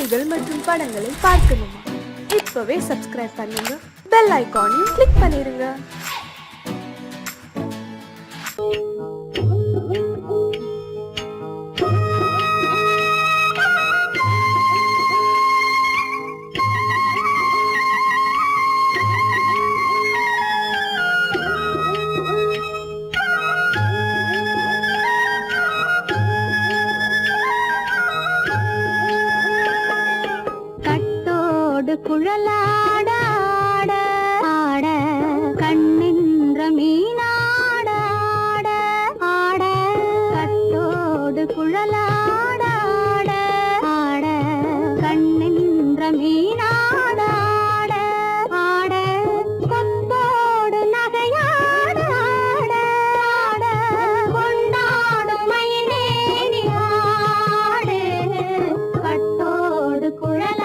பாடல்கள் மற்றும் படங்களை பார்க்கணுமா? இப்பவே சப்ஸ்கிரைப் பண்ணுங்க, பெல் ஐகானையும் கிளிக் பண்ணிருங்க. குழலாட ஆட ஆட கண்ணின்ற மீனாட ஆட ஆட கட்டோடு குழலாட ஆட ஆட கண்ணின்ற மீனாட ஆட ஆட கொத்தோடு நகையாட ஆட ஆட கொண்டாடும் மயிலேறி ஆடு கட்டோடு குழலாட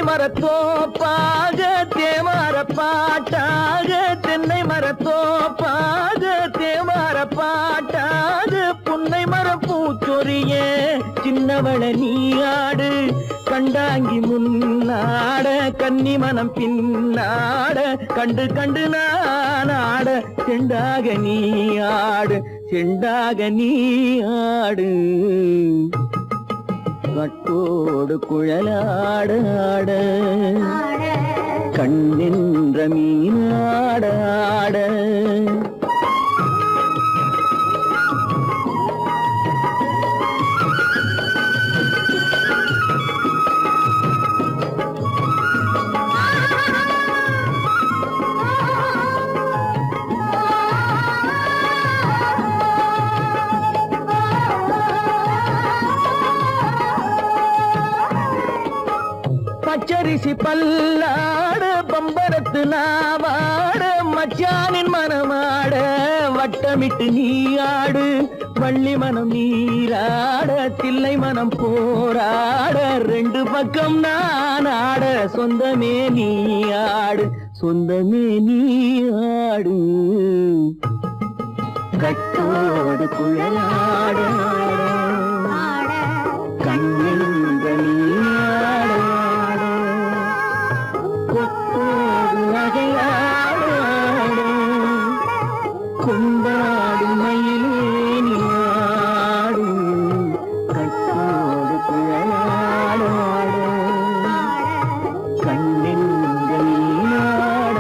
மரத்தோப்பாக தேமார பாட்டாக தென்னை மரத்தோப்பாக தேமார பாட்டாக புன்னை மர பூச்சொரிய சின்னவள நீயாடு கண்டாங்கி முன்னாட கன்னி மனம் பின்னாட கண்டு கண்டு நானாட செண்டாக நீயாடு செண்டாக நீயாடு கட்டோடு குழலாட ஆட கண்ணின்ற மீனாட ஆட பச்சரிசி பல்லாட பம்பரத்து நாவாட மச்சானின் மனமாட வட்டமிட்டு நீயாடு வள்ளி மனம் நீராட தில்லை மனம் போராட ரெண்டு பக்கம் நான் ஆட சொந்தமே நீயாடு சொந்தமே நீயாடு கட்டோடு குழலாட கண்ணின்ற நீயாட கொண்டாடு மயிலேனி ஆடு கட்டோடு குழலாட கண்ணின்ற நீயாட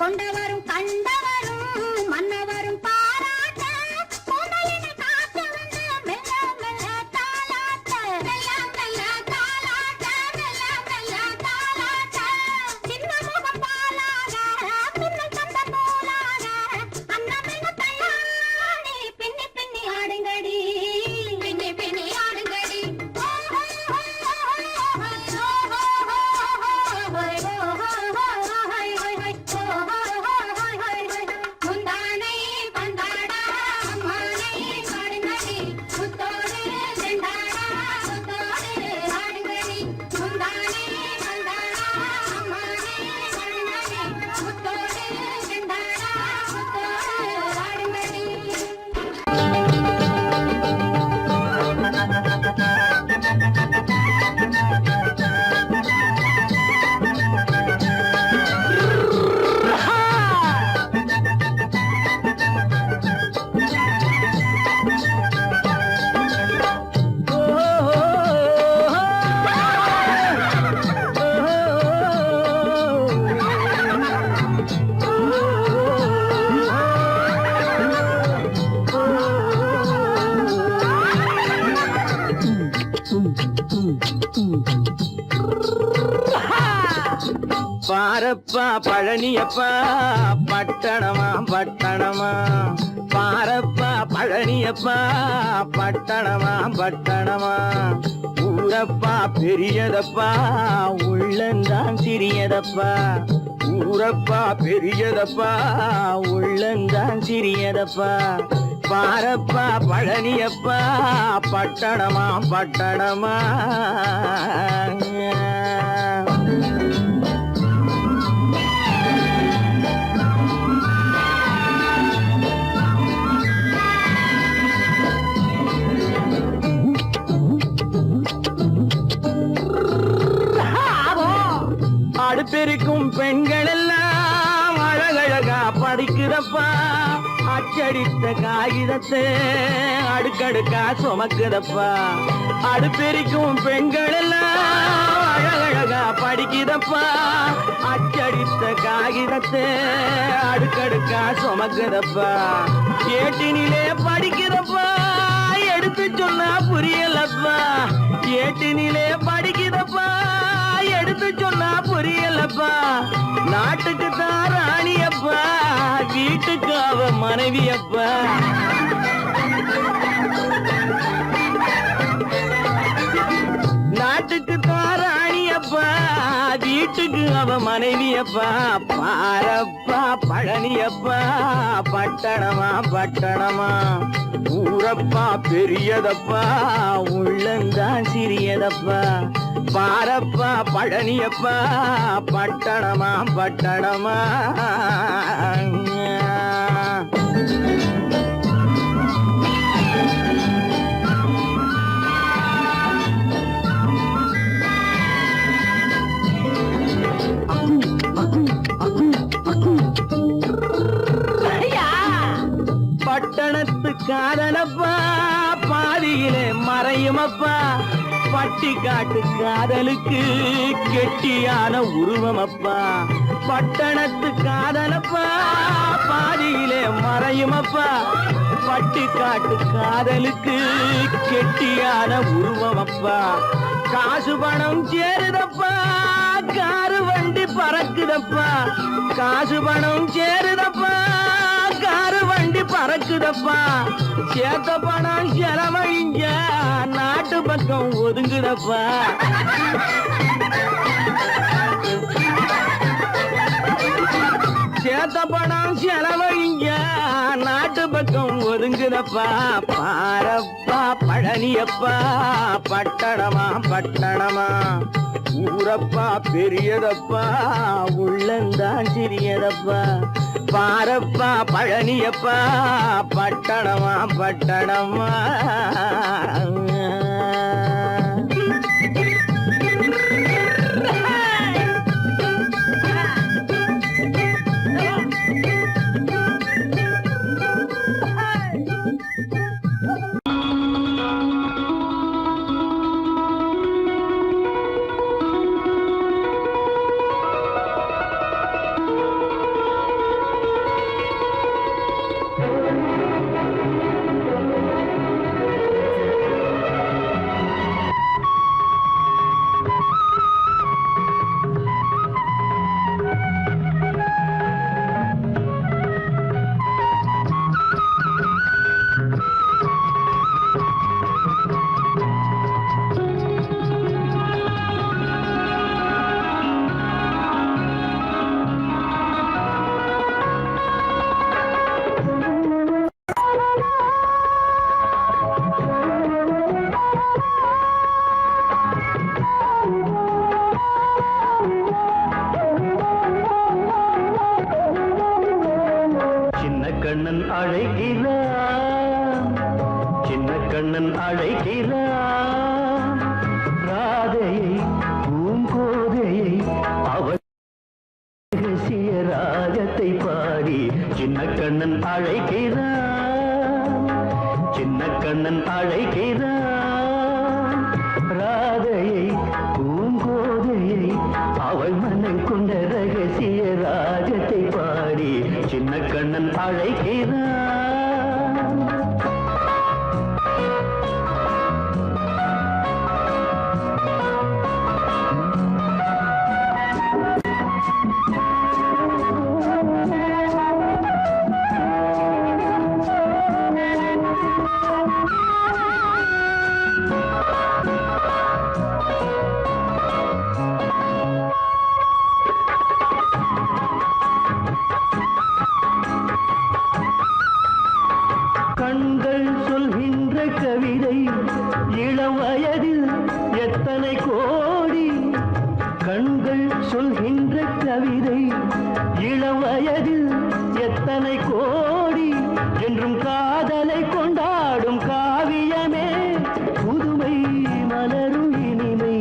கொண்டவரும் கண்டவரும் மன்னவரும் பாராட்ட முதலினை காத்து வந்து மெல்ல மெல்ல தாலாட்ட மெல்ல மெல்ல தாலாட்ட மெல்ல மெல்ல தாலாட்ட சின்ன முகம் பாலாக பின்னல் தந்த நூலாக அன்னமென்ன தள்ளாடி பின்னி பின்னி ஆடுங்கடி பின்னி பின்னி ஆடுங்கடி முந்தானை பந்தாடா அம்மானை பாடுங்கடி முத்தோடு செண்டாடா முத்தோடு ஆடுங்கடி முந்தானை பந்தாடா அம்மானை பாடுங்கடி முத்தோடு செண்டாடா முத்தோடு ஆடுங்கடி பாரப்பா பழனியப்பா பட்டணமா பட்டணமா பாரப்பா பழனியப்பா பட்டணமா பட்டணமா ஊரப்பா பெரியதப்பா உள்ளந்தான் சிறியதப்பா ஊரப்பா பெரியதப்பா உள்ளந்தான் சிறியதப்பா பாரப்பா பழனியப்பா பட்டணமா பட்டணமா அடுப்பெருக்கும் பெண்கள் எல்லாம் அழகழகா படிக்கிறப்பா அச்சடித்த காகிதத்தை அடுக்கடுக்கா சுமக்குதப்பா அடுப்பெருக்கும் பெண்கள் எல்லாம் அழகழகா படிக்கிறப்பா அச்சடித்த காகிதத்தை அடுக்கடுக்கா சுமக்குதப்பா ஏட்டினிலே படிக்கிறப்பா எடுத்து சொன்னா புரியலப்பா ஏட்டினிலே படிக்கிறப்பா எடுத்து சொன்னா புரியலப்பா நாட்டுக்கு தான் ராணியப்பா வீட்டுக்கு அவ மனைவியப்பா நாட்டுக்கு தான் ராணியப்பா வீட்டுக்கு அவ மனைவியப்பா பாரப்பா பழனியப்பா பட்டணமா பட்டணமா ஊரப்பா பெரியதப்பா உள்ளந்தான் சிறியதப்பா பாரப்பா பழனியப்பா பட்டணமா பட்டணமா பட்டணத்து காதலப்பா பாதியிலே மறையுமப்பா பட்டி காட்டு காதலுக்கு கெட்டியான உருவமப்பா பட்டணத்து காதலப்பா பாதியிலே மறையுமப்பா பட்டி காட்டு காதலுக்கு கெட்டியான உருவமப்பா காசு பணம் சேருதப்பா காரு வண்டி பறக்குதப்பா காசு பணம் சேருதப்பா காரு வண்டி பறக்குதப்பா சேத்த பணம் செலவழிஞ்ச நாட்டு பக்கம் ஒதுங்குதப்பா சேத்த பணம் செலவழிஞ்ச நாட்டு பக்கம் ஒதுங்குதப்பா பாரப்பா பழனியப்பா பட்டணமா பட்டணமா ஊரப்பா பெரியதப்பா உள்ளந்தான் சிறியதப்பா பாரப்பா பழனியப்பா பட்டணமா பட்டணமா கண்ணன் அழைக்கிறான், சின்ன கண்ணன் அழைக்கிறான். ராதையை பூங்கோதையை அவள் ரகசிய ராகத்தை பாடி சின்ன கண்ணன் அழைக்கிறான், சின்ன கண்ணன் அழைக்கிறான். ராதையை பூங்கோதையை அவள் மனம் கொண்ட ரகசிய ராகத்தை பாடி சின்ன கண்ணன் அழைக்கிறான். கண்கள் சொல்கின்ற கவிதை இளம் வயதில் எத்தனை கோடி, கண்கள் சொல்கின்ற கவிதை இளம் வயதில் எத்தனை கோடி, என்றும் காதலை கொண்டாடும் காவியமே புதுமை மலரும் இனிமை,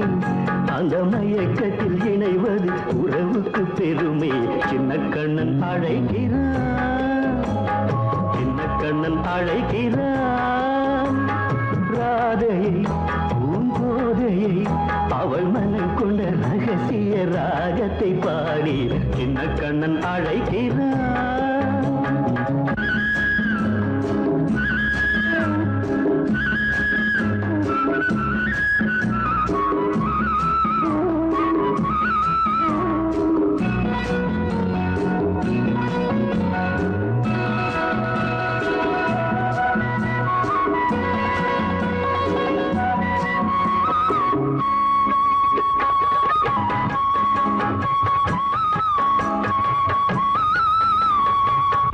அந்த மயக்கத்தில் இணைவது உறவுக்கு பெருமை. சின்ன கண்ணன் அழைக்கிறான், சின்ன கண்ணன் அழைக்கிறான். ராதையை பூங்கோதையை அவள் மனம் கொண்ட ரகசிய ராகத்தை பாடி சின்ன கண்ணன் அழைக்கிறான்.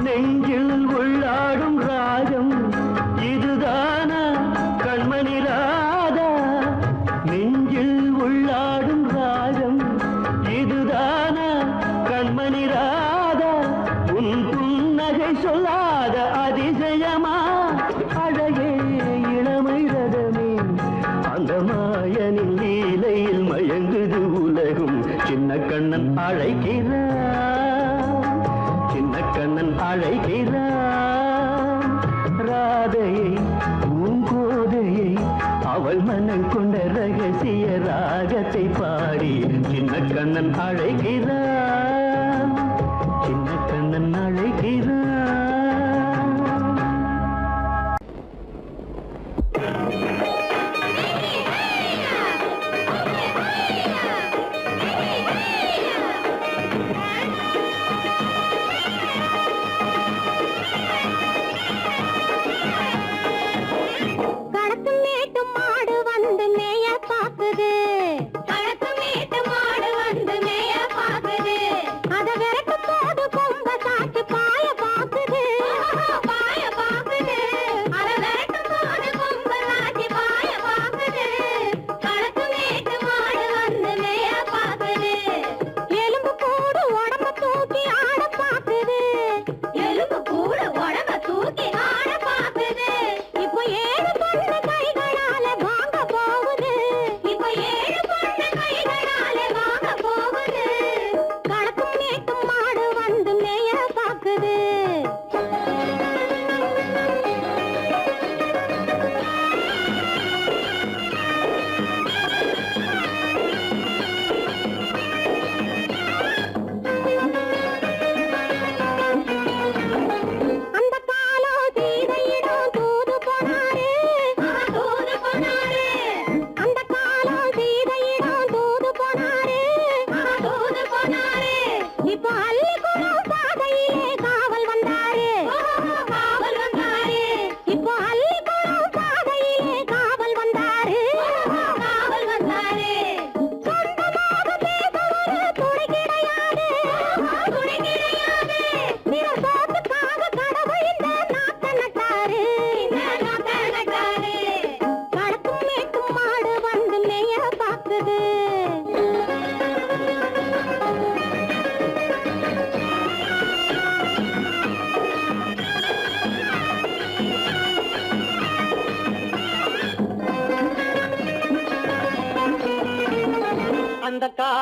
நெஞ்சில் உள்ளாடும் ராகம் இதுதானா கண்மணி ராதா, நெஞ்சில் உள்ளாடும் ராகம் இதுதானா கண்மணி ராதா, உன் புன்னகை சொல்லாத அதிசயமா அழகே இளமை ரதமே, அந்த மாயனின் லீலையில் மயங்குது உலகும். சின்ன கண்ணன் அழைக்கிறான், சின்ன கண்ணன் அழைக்கிறான். ராதையை பூங்கோதையை அவள் மனம் கொண்ட ரகசிய ராகத்தை பாடி சின்ன கண்ணன் அழைக்கிறான், சின்ன கண்ணன் அழைக்கிறான். கடத்து மேட்டு மாடு வந்து மேய பாக்குது, கடத்து மேட்டு மாடு வந்து மேய பாக்குது.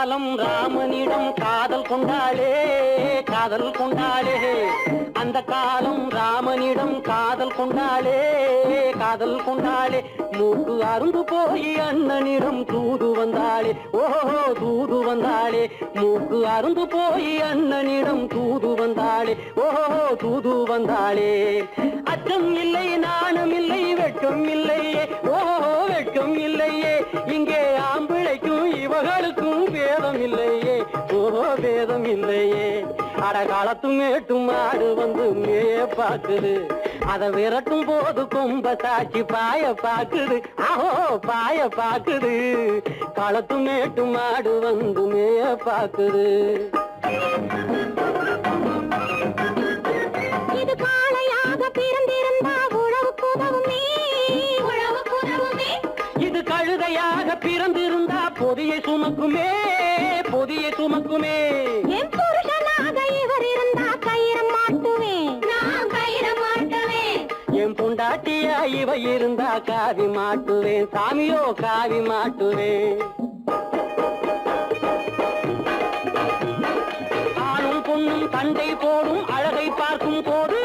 காலம் ராமனிடம் காதல் கொண்டாளே காதல் கொண்டாளே அந்த காலம் ராமனிடம் காதல் கொண்டாளே காதல் கொண்டாளே மூக்கு அருந்து போய் அண்ணனிடம் தூது வந்தாளே ஓஹோ தூது வந்தாளே மூக்கு அருந்து போய் அண்ணனிடம் தூது வந்தாளே ஓஹோ தூது வந்தாளே அச்சம் இல்லை நாணம் இல்லை வெட்கம் இல்லையே ஓஹோ வெட்கம் இல்லையே இங்கே ஆம்பிளைக்கும் இவர்களுக்கும் வேதம் இல்லையே ஓஹோ வேதம் இல்லையே அடகாலத்து மேட்டும் ஆடு வந்து மேய பாக்குது அதை விரட்டும் போது கொம்ப சாட்சி பாய பாக்குது ஆஹோ பாய பாக்குது களத்து மேட்டும் ஆடு வந்து மேய பாக்குது இது காளையாக பிறந்திருந்தா உழவுக்கு உதவுமே உழவுக்கு உதவுமே இது கழுதையாக பிறந்திருந்தா பொதியை சுமக்குமே பொதியை சுமக்குமே என் புருஷனாக இவர் இருந்தா கயிறம் மாட்டுவேன் நான் கயிறம் மாட்டுவேன் என் பொண்டாட்டியா இவ இருந்தா காவி மாட்டுவேன் சாமியோ காவி மாட்டுவேன் ஆணும் பொண்ணும் சண்டை போடும் அழகை பார்க்கும் போது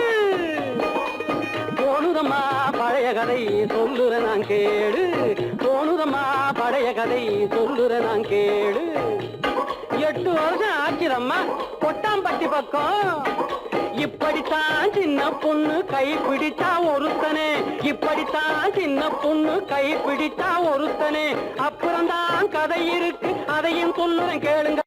தோணுதம்மா பழைய கதை சொல்லுற நான் கேடு தோணுதம்மா பழைய கதை சொல்லுற நான் கேடு 8 வருஷம் ஆச்சிரம்மா கொட்டாம்பட்டி பக்கம் இப்படித்தான் சின்ன பொண்ணு கை பிடித்தா ஒருத்தனே இப்படித்தான் சின்ன பொண்ணு கை பிடித்தா ஒருத்தனே அப்புறம்தான் கதை இருக்கு அதையும் சொல்லுறேன் கேளுங்க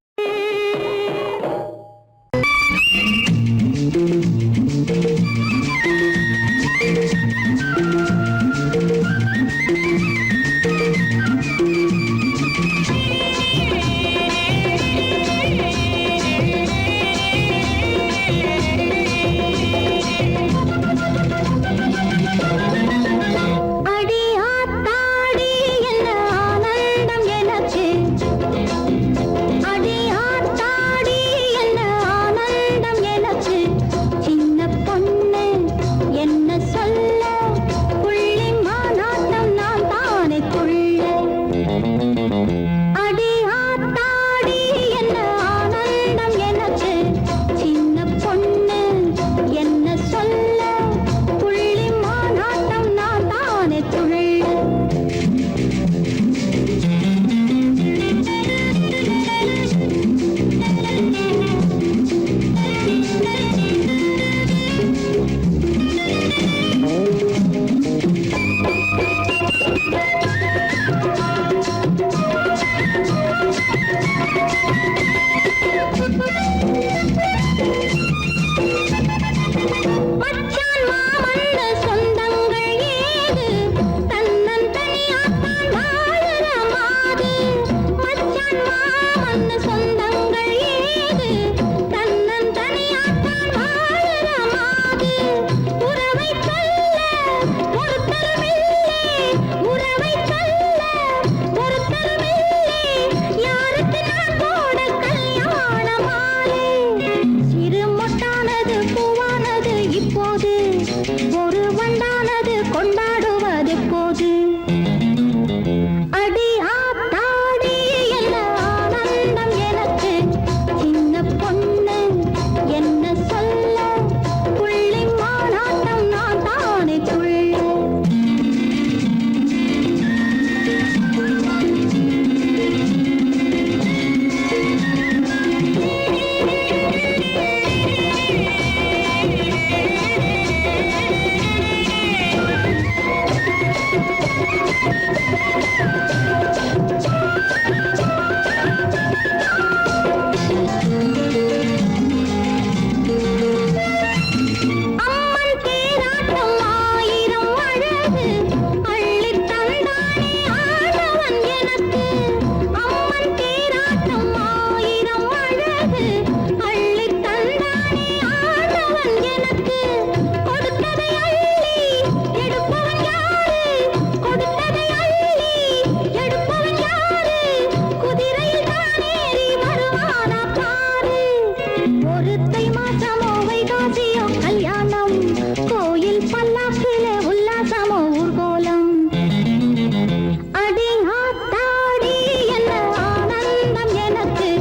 அடி ஆத்தாடி என்ன ஆனந்தம் எனக்கு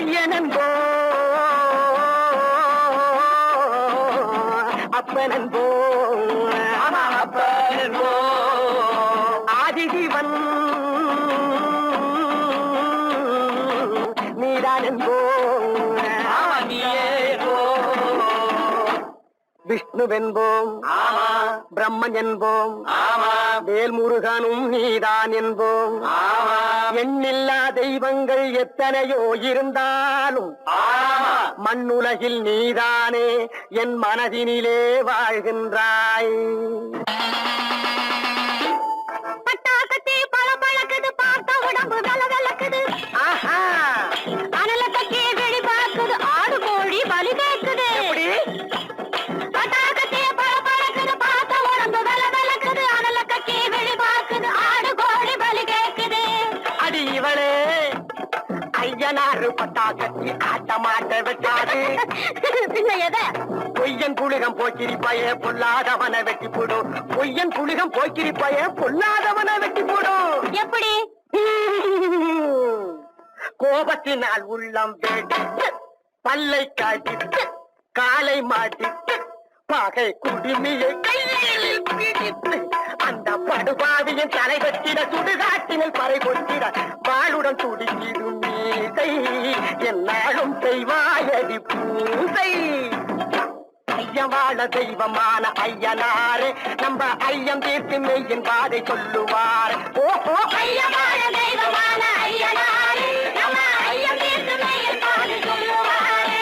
ஐயனன்போ அப்பனன்போ அப்பனன்போ ஆதிஜீவன் நீதானன்போ விஷ்ணுவென்போம் பிரம்மன் என்போம் வேல்முருகனும் நீதான் என்போம் எண்ணில்லா தெய்வங்கள் எத்தனையோ இருந்தாலும் மண்ணுலகில் நீதானே என் மனதினிலே வாழ்கின்றாய். பட்டாக்கத்தி பழம் பழக்குது பார்த்த உடம்பு வெல வெலக்குது அனல கட்டி வெளி பார்க்குது ஆடு கோழி பலி கேட்குது பட்டாக்கத்தி பழம் பழக்குது பார்த்த உடம்பு வெல வெலக்குது அனல கட்டி வெளி பார்க்குது ஆடு கோழி பலி கேட்குது. அடி இவளே ஐயனாறு பட்டாக்கத்தி ஆட்ட மாட்ட விட்டாது பின்ன எதை பொய்யன் புலிகம் போக்கிரிப்பய பொல்லாதவன வெட்டி போடும் பொய்யன் புலிகம் போக்கிரிப்பய பொல்லாதவன வெட்டி போடும். எப்படி கோபத்தினால் உள்ளம் வேடித்து பல்லை காட்டித்து காலை மாட்டித்து பகை குடுமியை கையில் பிடித்து அந்த படுபாவியின் தலை வெட்டிட சுடுகாட்டினில் பறை கொட்டிட வாளுடன் துடிக்கிடும் மீசை என்னாலும் செய்வாயடி பூசை. ஐயவாழ தெய்வமான ஐயனாரே நம்ம ஐயம் தீர்த்து மெய்யின் பாதை சொல்லுவார். ஓஹோ ஐயவாழ தெய்வமான ஐயனாரே நம்ம ஐயம் தீர்த்து மெய்யின் பாதை சொல்லுவாரே.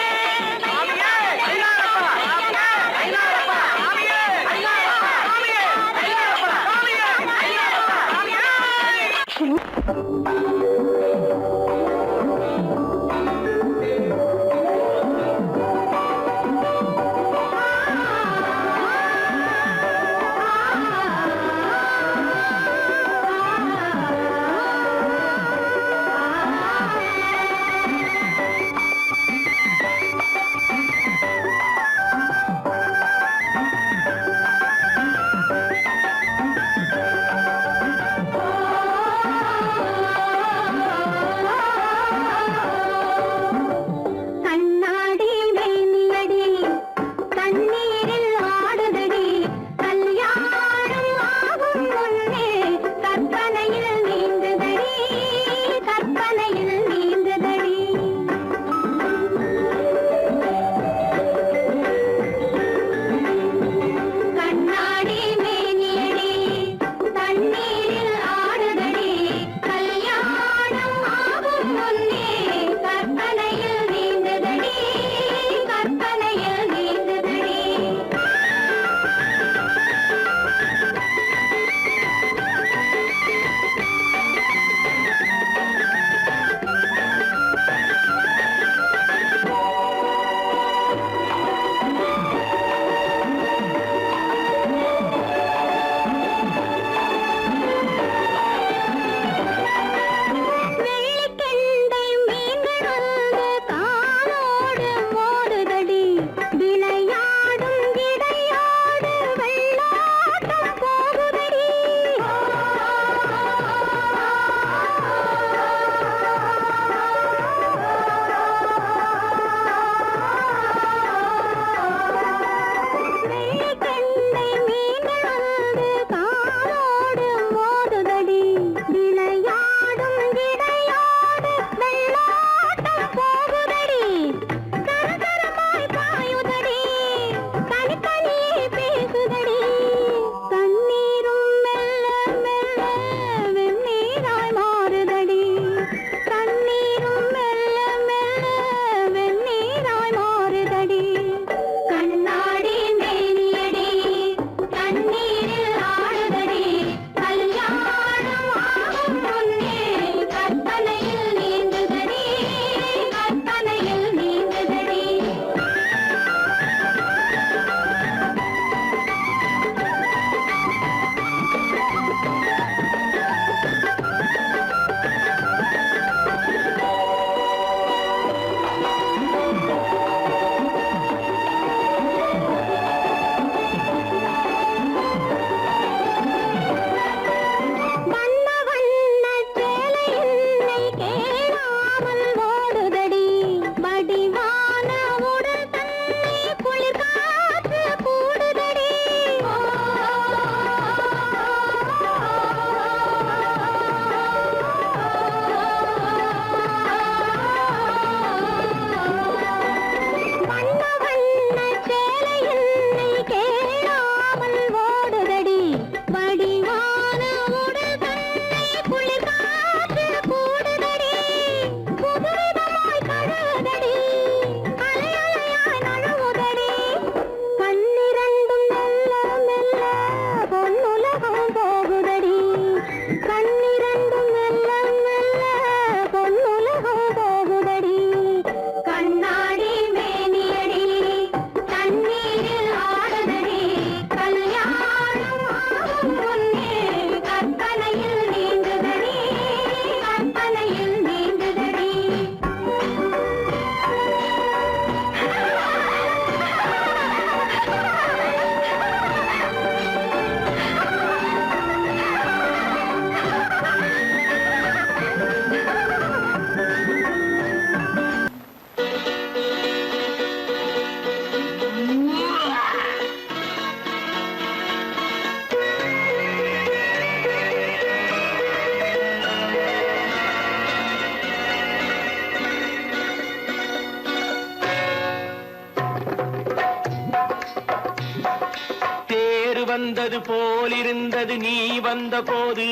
வந்தது போலிருந்தது நீ வந்த போது,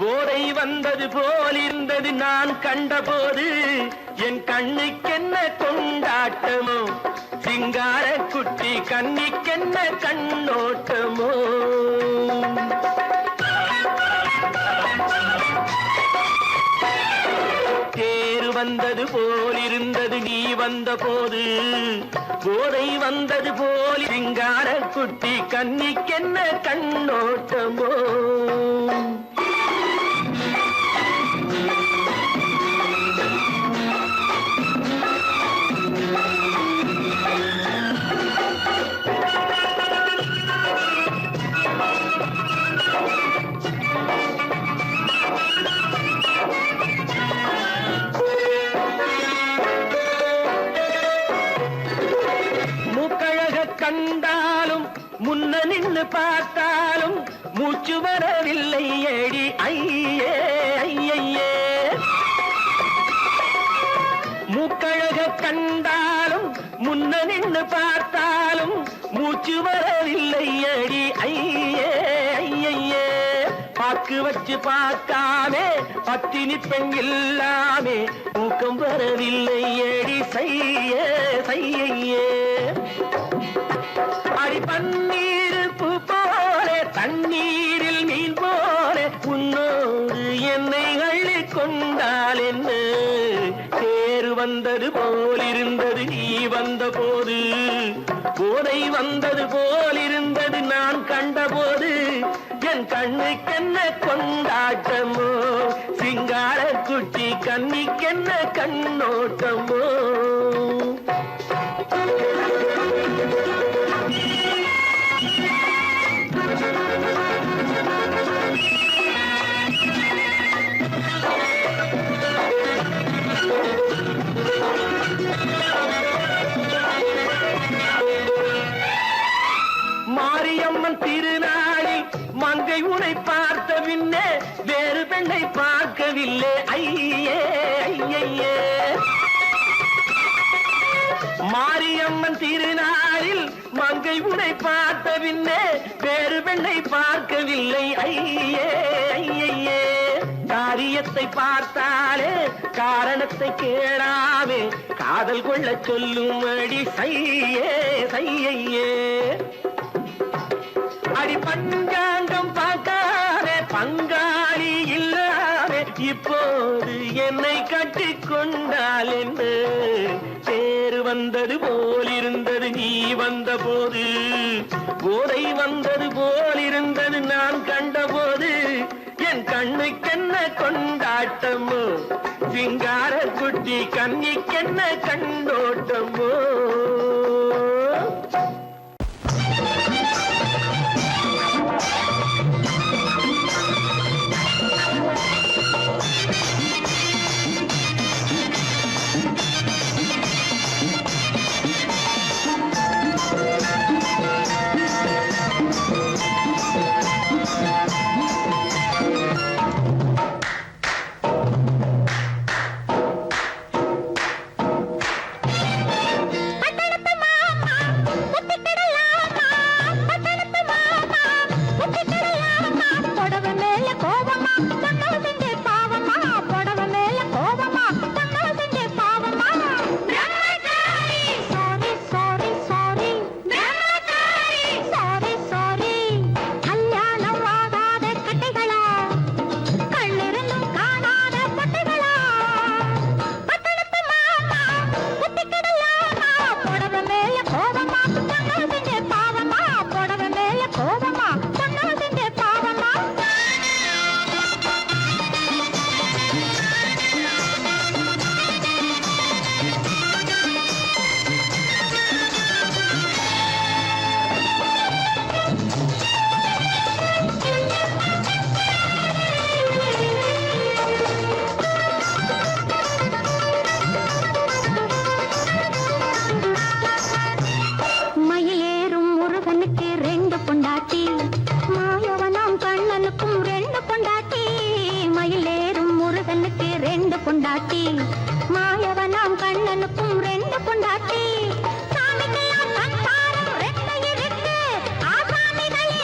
போதை வந்தது போலிருந்தது நான் கண்டபோது, என் கண்ணுக்கென்ன கொண்டாட்டமோ, சிங்கார குட்டி கண்ணிக்கென்ன கண்ணோட்டமோ. தேர் வந்தது போலிருந்தது நீ வந்த போது, போதை வந்தது போல் சிங்கார குட்டி கண்ணிக்கென்ன கண்ணோட்டமோ. கண்டாலும் முன்ன நின்னு பார்த்தாலும் மூச்சு வரவில்லை ஏடி ஐயே ஐயே. மூக்கழக கண்டாலும் முன்ன நின்னு பார்த்தாலும் மூச்சு வரவில்லை ஏடி ஐயே ஐயே. பாக்கு வச்சு பார்க்காமே பத்தினி பெண் இல்லாமே தூக்கம் வரவில்லை ஏடி செய்யே செய்யே. அடி பன்னீர் பூ போல தண்ணீரில் மீன் போல உன்னோடு என்னை அள்ளி கொண்டால் என்ன. தேர் வந்தது போலிருந்தது நீ வந்த போது, போதை வந்தது போலிருந்தது நான் கண்டபோது, என் கண்ணுக்கென்ன கொண்டாட்டமோ, சிங்கார குட்டி கண்ணிக்கென்ன கண்ணோட்டமோ. மாரியம்மன் திருநாளில் மங்கை உனை பார்த்த பின்னே வேறு பெண்ணை பார்க்கவில்லை ஐயே ஐயே. மாரியம்மன் திருநாளில் மங்கை உனை பார்த்த பின்னே வேறு பெண்ணை பார்க்கவில்லை ஐயே ஐயே. காரியத்தை பார்த்தாலே காரணத்தை கேளாமே காதல் கொள்ள சொல்லும் அடி சையே சையே. அடி பஞ்சாங்கம் பார்க்காதே பங்காளி இல்லாமே இப்போது என்னை கட்டி கொண்டால் என்ன. தேர் வந்தது போலிருந்தது நீ வந்த போது, போதை வந்தது போலிருந்தது நான் கண்டபோது, என் கண்ணுக்கென்ன கொண்டாட்டமோ, சிங்கார குட்டி கண்ணிக்கென்ன கண்ணோட்டமோ. பொண்டாட்டி மாயவனாம் கண்ணனுக்கும் ரெண்டு பொண்டாட்டி சாமிக்கெல்லாம் சம்சாரம் ரெண்டு இருக்கு ஆசாமிகளே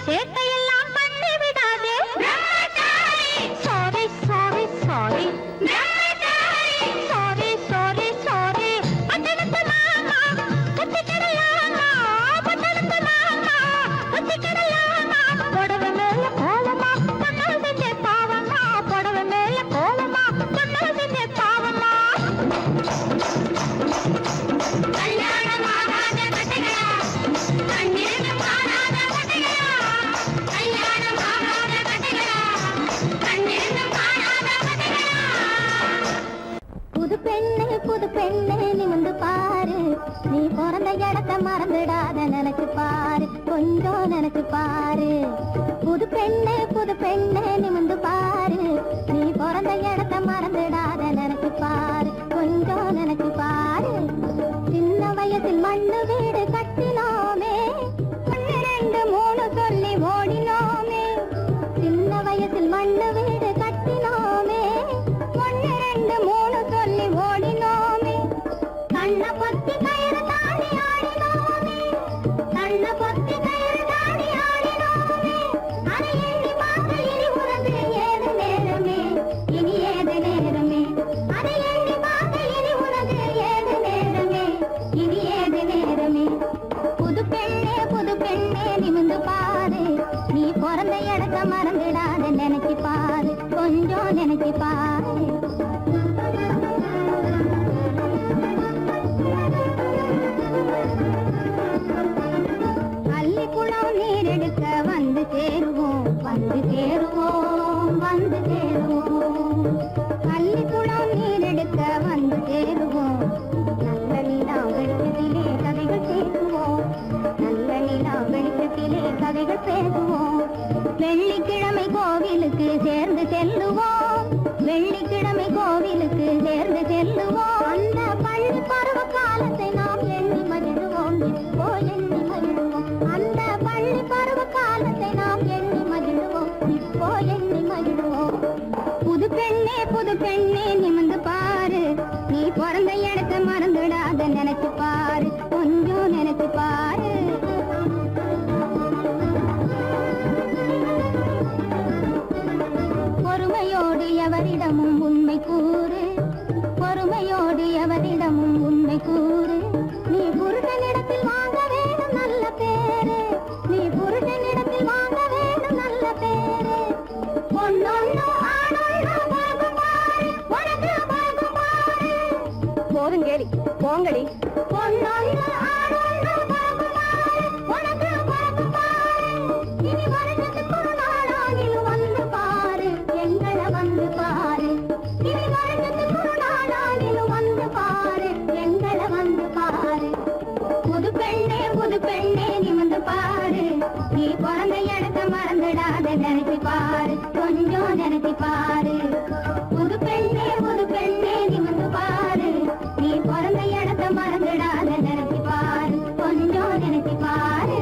சேட்டையெல்லாம் பண்ணி விடாதே. Sorry sorry sorry sorry sorry sorry. பட்டணத்து மாமா குத்திக்கிடலாமா, பட்டணத்து மாமா குத்திக்கிடலாமா. புடவை மேல கோலமா பொண்ணு செஞ்ச பாவமா, புடவை மேல கோலமா பொண்ணு செஞ்ச பாவமா. கல்யாணம் ஆகாத கட்டைகளா, கண்ணீர் காணாத கட்டைகளா, கல்யாணம் ஆகாத கட்டைகளா, கண்ணீர் காணாத கட்டைகளா. புது பெண்ணு நிமிந்து பாரு, நீ பிறந்த இடத்த மறந்துடாத நினைச்சு பாரு, கொஞ்சம் நினைச்சு பாரு. புது பெண்ணு நிமிந்து பாரு, நீ பிறந்த இடத்த மறந்துடாத நினைச்சு பாரு, கொஞ்சம் நினைச்சு பாரு. சின்ன வயசில் மண்ணு வீடு கட்டினோமே, 1 2 3 சொல்லி ஓடினோமே. சின்ன வயசில் மண்ணு வீடு கட்டினோமே, 1 2 3 சொல்லி ஓடினோமே. கண்ணை பொத்தி கயிறு தாண்டி ஆடினோமே, கண்ணை பொத்தி கயிறு தாண்டி ஆடினோமே. அதை எண்ணி பார்க்க இனி உனக்கு ஏது நேரமே, இனி ஏது நேரமே. அதை எண்ணி பார்க்க இனி உனக்கு ஏது நேரமே, இனி ஏது நேரமே. புது பெண்ணே நிமிந்து பாரு, நீ பிறந்த இடத்த மறந்துடாத நினைச்சு பாரு, கொஞ்சம் நினைச்சு பாரு. அள்ளிக்குளம் நீரெடுக்க வந்து சேருவோம், வந்து சேருவோம், வந்து சேருவோம். அள்ளிக்குளம் நீரெடுக்க வந்து சேருவோம், நல்ல நிலா வெளிச்சத்திலே கதைகள் பேசுவோம், நல்ல நிலா வெளிச்சத்திலே கதைகள் பேசுவோம். வெள்ளிக்கிழமை கோவிலுக்கு சேர்ந்து செல்லுவோம், வெள்ளிக்கிழமை கோவிலுக்கு சேர்ந்து செல்லுவோம். அந்த பள்ளி பருவ காலத்தை நாம் எண்ணி மகிழ்வோம், இப்போ எண்ணி மகிழ்வோம். அந்த பள்ளி பருவ காலத்தை நாம் எண்ணி மகிழ்வோம், இப்போ எண்ணி மகிழ்வோம். புது பெண்ணே நிமிந்து பாரு, நீ பிறந்த இடத்த மறந்துடாத நினைச்சு பாரு, கொஞ்சம் நினைச்சு பாரு. பொறுமையோடு எவரிடமும் உண்மை கூறு, பொறுமையோடு எவரிடமும் உண்மை கூறு. நீ புருஷனிடத்தில் வாங்க வேணும் நல்ல பேரு, நீ புருஷனிடத்தில் வாங்க வேணும் நல்ல பேரு. பொன்னொன்னு ஆணொன்னு பாகுபாடு, உனக்கு பாகுபாடு. போதுங்கேடி போங்கடி. பொன்னொன்னு ஆணொன்னு பாகுபாடு, உனக்கு பாகுபாடு. இனி வருஷத்துக்கு ஒரு நாளாகிலும் வந்து பாரு, எங்களை வந்து பாரு. இனி வருஷத்துக்கு ஒரு நாளாகிலும் வந்து பாரு, எங்களை வந்து பாரு. புது பெண்ணே நிமிந்து பாரு, நீ பிறந்த இடத்த மறந்துடாத நினைச்சு பாரு, கொஞ்சம் நினைச்சு பாரு. புது பெண்ணே நிமிந்து பாரு, நீ பிறந்த இடத்த மறந்துடாத நினைச்சு பாரு, கொஞ்சம் நினைச்சு பாரு.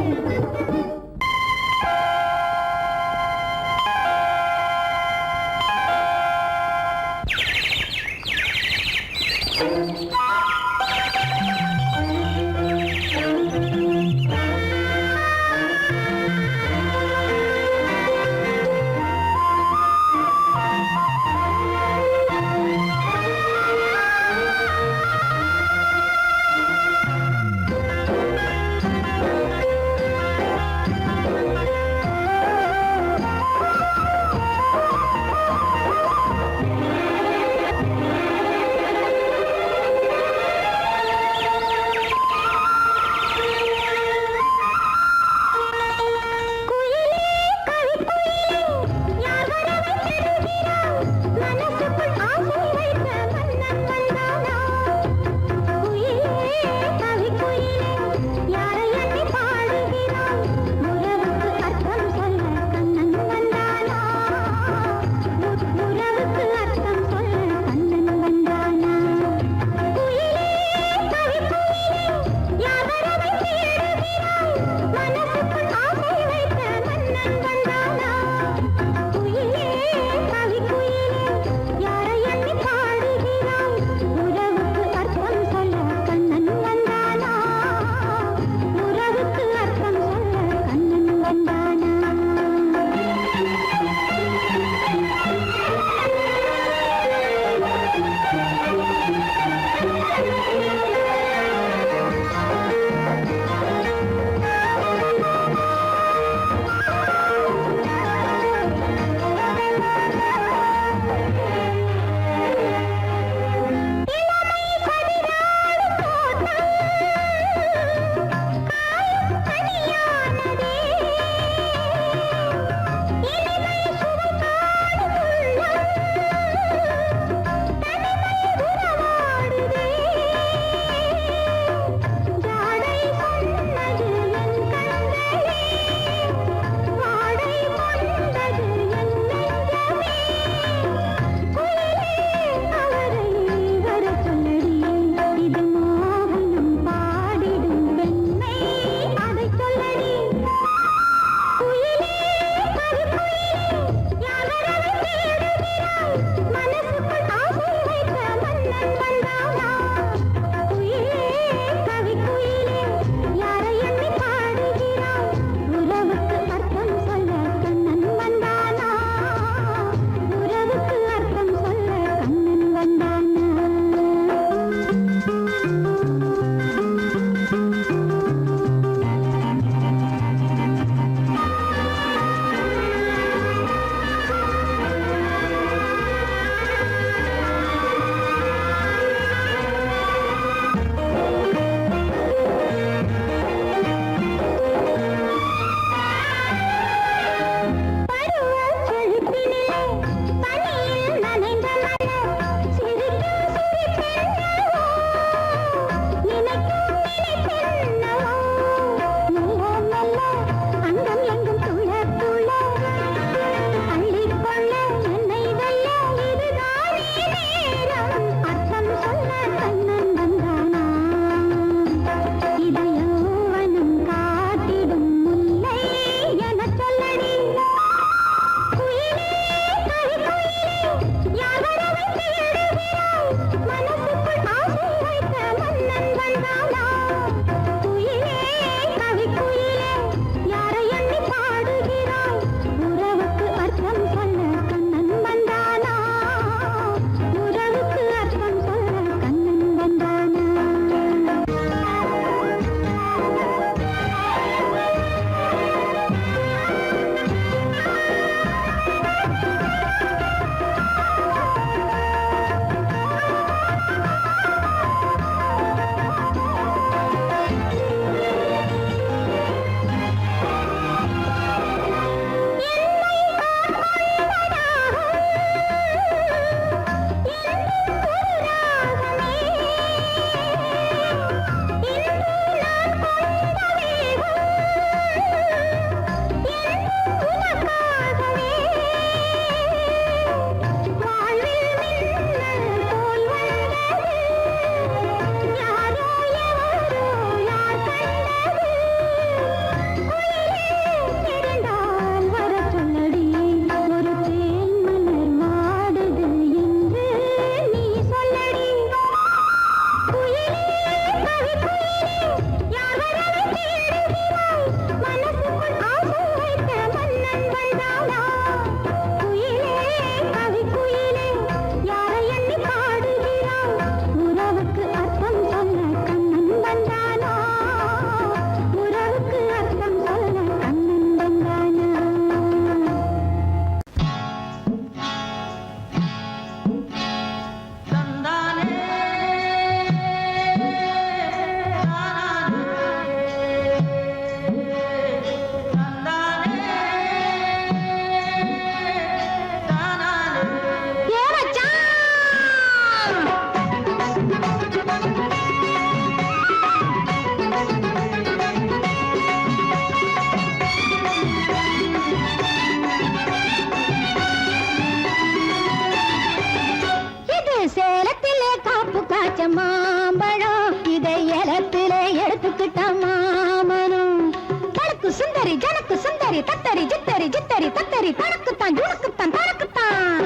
சுந்தரி ஜனக்கு சுந்தரி தத்தரி ஜித்தரி ஜித்தரி தத்தரி தனக்குத்தான் ஜுனக்குத்தான் தனக்குத்தான்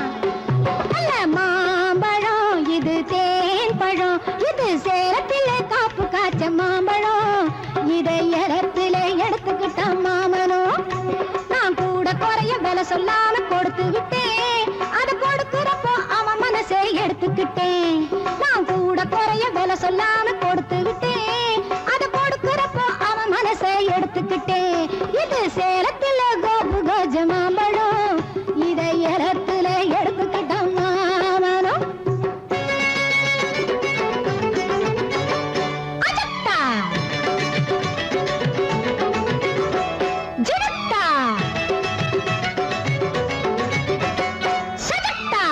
நல்ல மாம்பழம் இது தேன் பழம் இது சேலத்திலே காப்பு காய்ச்ச மாம்பழம் இதை இடத்திலே எடுத்துக்கிட்டான் மாமனும் நான் கூட குறைய விலை சொல்லாம கொடுத்து விட்டேன் அது கொடுக்கிறப்போ அவன் மனசை எடுத்துக்கிட்டேன் நான் கூட குறைய விலை சொல்லாம கொடுத்து விட்டேன் அது கொடுக்கிறப்போ அவன் மனசை எடுத்துக்கிட்டேன் இது சேலத்துல கோபு கஜ மாம்பழம் இதை இடத்துல எடுத்துக்கிட்டான் மாமனும் அஜத்தா ஜினத்தா சஜத்தா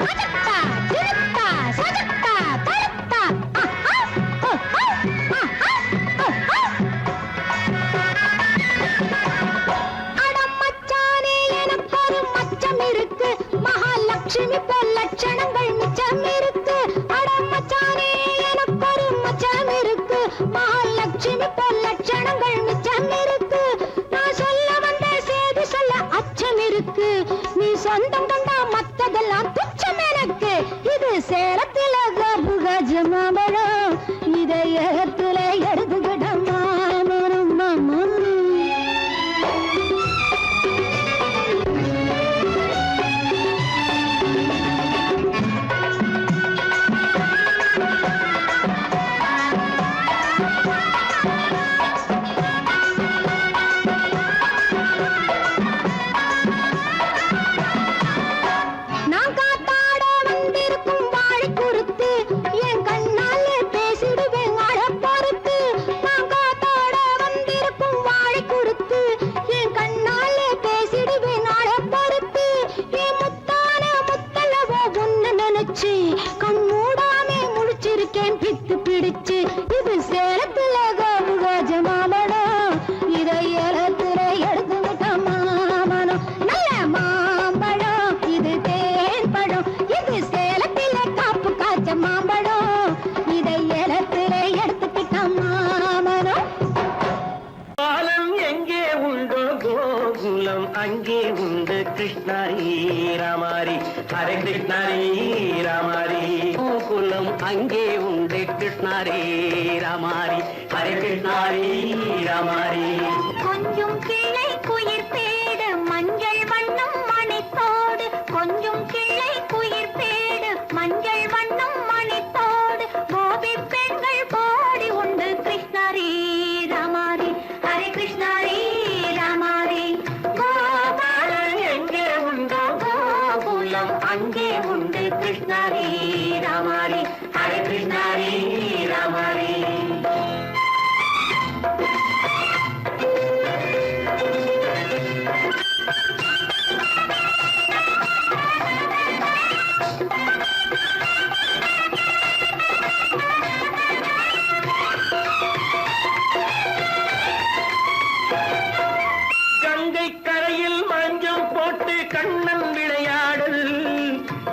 அஜத்தா ஜினத்தா சஜத்தா தலத்தா அடமச்சானே எனக்கு ஒரு மச்சம் இருக்கு மகாலட்சுமி போல் லட்சணங்கள் மிச்சம் இருக்கு அடமச்சானே எனக்கு ஒரு மச்சம் இருக்கு மகாலட்சுமி போல் லட்சணங்கள் மிச்சம் இருக்கு நான் சொல்ல வந்த செய்தி சொல்ல அச்சம் இருக்கு நீ சொந்தம் கண்டா மத்ததெல்லாம் துச்சம் எனக்கு இது சேலத்தில கபுகஜ மாம்பழம் இதை ஏத்துல எடுத்துக்கிட்ட மாமனும் மாமனும் நான் காத்தாட வந்திருக்கும் வாழை குறுத்து என் கண்ணாலே பேசிடுவேன் அழ பொறுத்து நான் காத்தாட வந்திருக்கும் வாழை குறுத்து என் கண்ணாலே பேசிடுவேன் அழ பொறுத்து என் முத்தான முத்தலவோ உன்ன நினைச்சு கண் மூடாமே முழிச்சிருக்கேன் பித்து பிடிச்சு இது சேலத்துல கோபுகாஜ மாம்பழம் இதை ஏலத்துல எடுத்துக்கிட்ட மாமனம் நல்ல மாம்பழம் இது தேன் பழம் இது சேலத்தில காப்பு காய்ச்ச மாம்பழம் இதை ஏலத்துல எடுத்துக்கிட்ட மாமனம் பாலம் எங்கே உண்டோ கோகுலம் அங்கே உண்டு கிருஷ்ணாரி ராமாரி ஹரே கிருஷ்ணாரி ராமாரி கோகுலம் அங்கே உண்டு கிருஷ்ணாரி ராமாரி ஹரே கிருஷ்ணாரி ராமாரி கொஞ்சம் கிளை குயிர் பேடு மஞ்சள் வண்ணம் மணித்தோடு கொஞ்சம் கிளை குயிர் பேடு மஞ்சள் வண்ணம் மணித்தோடு கோபி பெண்கள் போடி உண்டு கிருஷ்ணாரி ராமாரி ஹரே கிருஷ்ணாரி ராமாரி பாலம் எங்கே உண்டோ கோகுலம் அங்கே உண்டு கிருஷ்ணாரி ராமாரி ஹரே கிருஷ்ணாரி ராமாரி கங்கை கரையில் மஞ்சள் போட்டு கண்ணன் விளையாடல்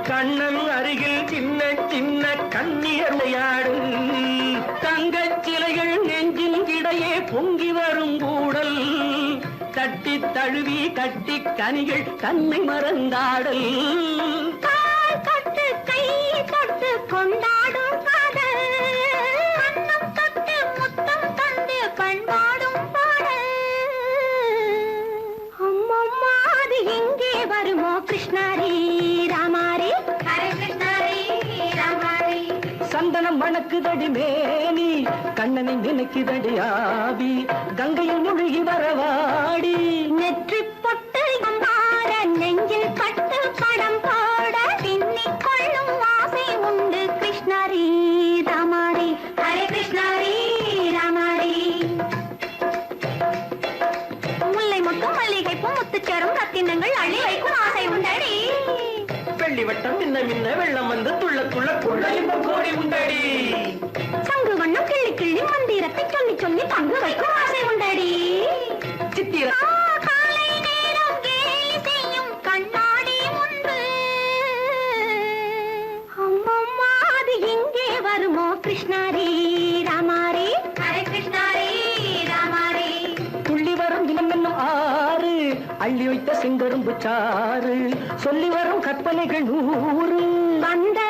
கண்ணன் அருகில் சின்ன சின்ன கண்ணியர் விளையாடல் தங்கச் சிலைகள் நெஞ்சின் இடையே பொங்கி வரும் கூடல் தட்டி தழுவி கட்டி கனிகள் தன்னை மறந்தாடல் கால் தொட்டு கை தொட்டு கொண்டாடும் காதல் கண்ணம் தொட்டு முத்தம் தந்து பண்பாடும் பாடல் அம்மம்மா அது எங்கே வருமோ கிருஷ்ணாரி ராமாரி ஹரே கிருஷ்ணாரி ராமாரி சந்தனம் மணக்குதடி மேனி கண்ணனை நினைக்குதடி ஆவி கங்கையில் முழுகி வரவாடி நெற்றி பொட்டு அம்பார நெஞ்சில் பட்டு படம் போட பின்னிக் கொள்ளும் ஆசை உண்டு கிருஷ்ணாரி ராமாரி ஹரே கிருஷ்ணாரி ராமாரி முல்லை மொட்டும் மல்லிகை பூ முத்துச்சேரும் ரத்தினங்கள் அள்ளி வைக்கும் ஆசை உண்டடி வெள்ளி வட்டம் மின்ன மின்ன வெள்ளம் வந்து துள்ள துள்ள கொள்ள இன்பம் கோடி உண்டடி சங்கு வண்ணம் கிள்ளி கிள்ளி மந்திரத்தை சொல்லி சொல்லி பங்கு வைக்கும் ஆசை உண்டடி சித்திர காலை நேரம் கேலி செய்யும் கண்ணாடி உண்டு அம்மம்மா அது எங்கே வருமோ கிருஷ்ணாரி ராம அள்ளி வைத்த செங்கரும்பு சாறு சொல்லி வரும் கற்பனைகள் 100 அந்த